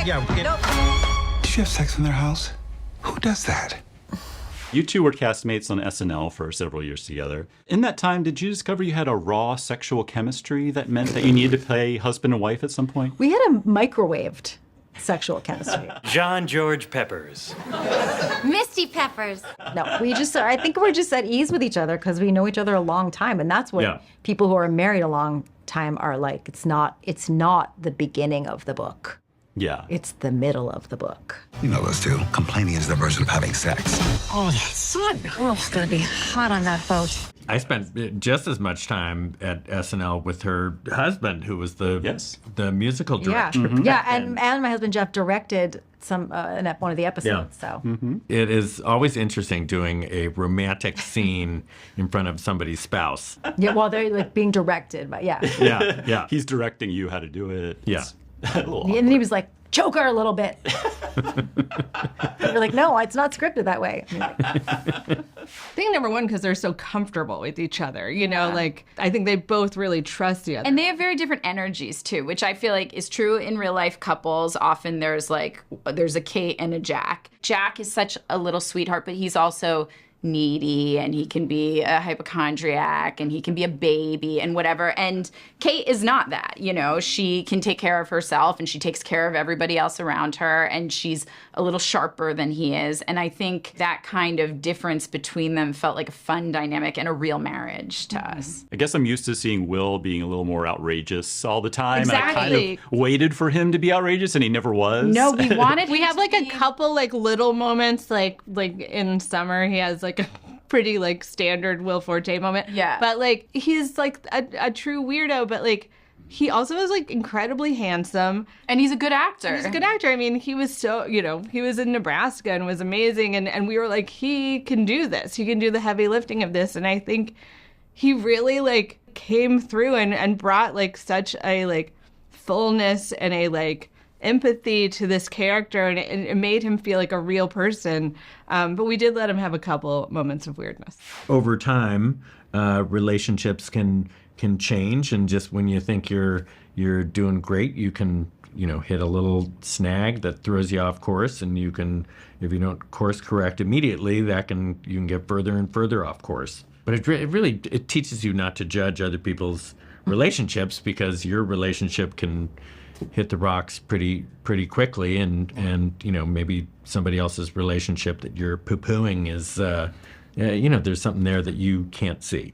quick. Yeah. Nope. Did you have sex in their house? Who does that? You two were castmates on SNL for several years together. In that time, did you discover you had a raw sexual chemistry that meant that you needed to play husband and wife at some point? We had a microwaved sexual chemistry. John George Peppers. Misty Peppers. No, I think we're just at ease with each other because we know each other a long time. And that's what people who are married a long time are like. It's not the beginning of the book. Yeah. It's the middle of the book. You know those two. Complaining is their version of having sex. Oh, that sun. Oh, it's going to be hot on that boat. I spent just as much time at SNL with her husband, who was the musical director. Yeah, yeah, and my husband Jeff directed one of the episodes. So it is always interesting doing a romantic scene in front of somebody's spouse. Yeah, while they're like being directed, but Yeah. He's directing you how to do it. Yeah. And then he was like, choke her a little bit. You're like, no, it's not scripted that way. I think number one, because they're so comfortable with each other, you know, like I think they both really trust each other. And they have very different energies too, which I feel like is true in real life couples. Often there's a Kate and a Jack. Jack is such a little sweetheart, but he's also needy, and he can be a hypochondriac, and he can be a baby and whatever. And Kate is not that, you know. She can take care of herself, and she takes care of everybody else around her, and she's a little sharper than he is. And I think that kind of difference between them felt like a fun dynamic and a real marriage to us. I guess I'm used to seeing Will being a little more outrageous all the time. Exactly. And I kind of waited for him to be outrageous, and he never was. No, we wanted We have like a couple like little moments, like in Summer he has like a pretty like standard Will Forte moment. Yeah. But like he's like a true weirdo, but like he also is like incredibly handsome. And he's a good actor. He's a good actor. I mean, he was so, you know, he was in Nebraska and was amazing. And we were like, he can do this. He can do the heavy lifting of this. And I think he really like came through and brought like such a like fullness and a like empathy to this character, and it made him feel like a real person. But we did let him have a couple moments of weirdness. Over time, relationships can change, and just when you think you're doing great, you can hit a little snag that throws you off course, and you can, if you don't course correct immediately, you can get further and further off course. But it really teaches you not to judge other people's relationships, because your relationship can hit the rocks pretty quickly, and maybe somebody else's relationship that you're poo-pooing is there's something there that you can't see.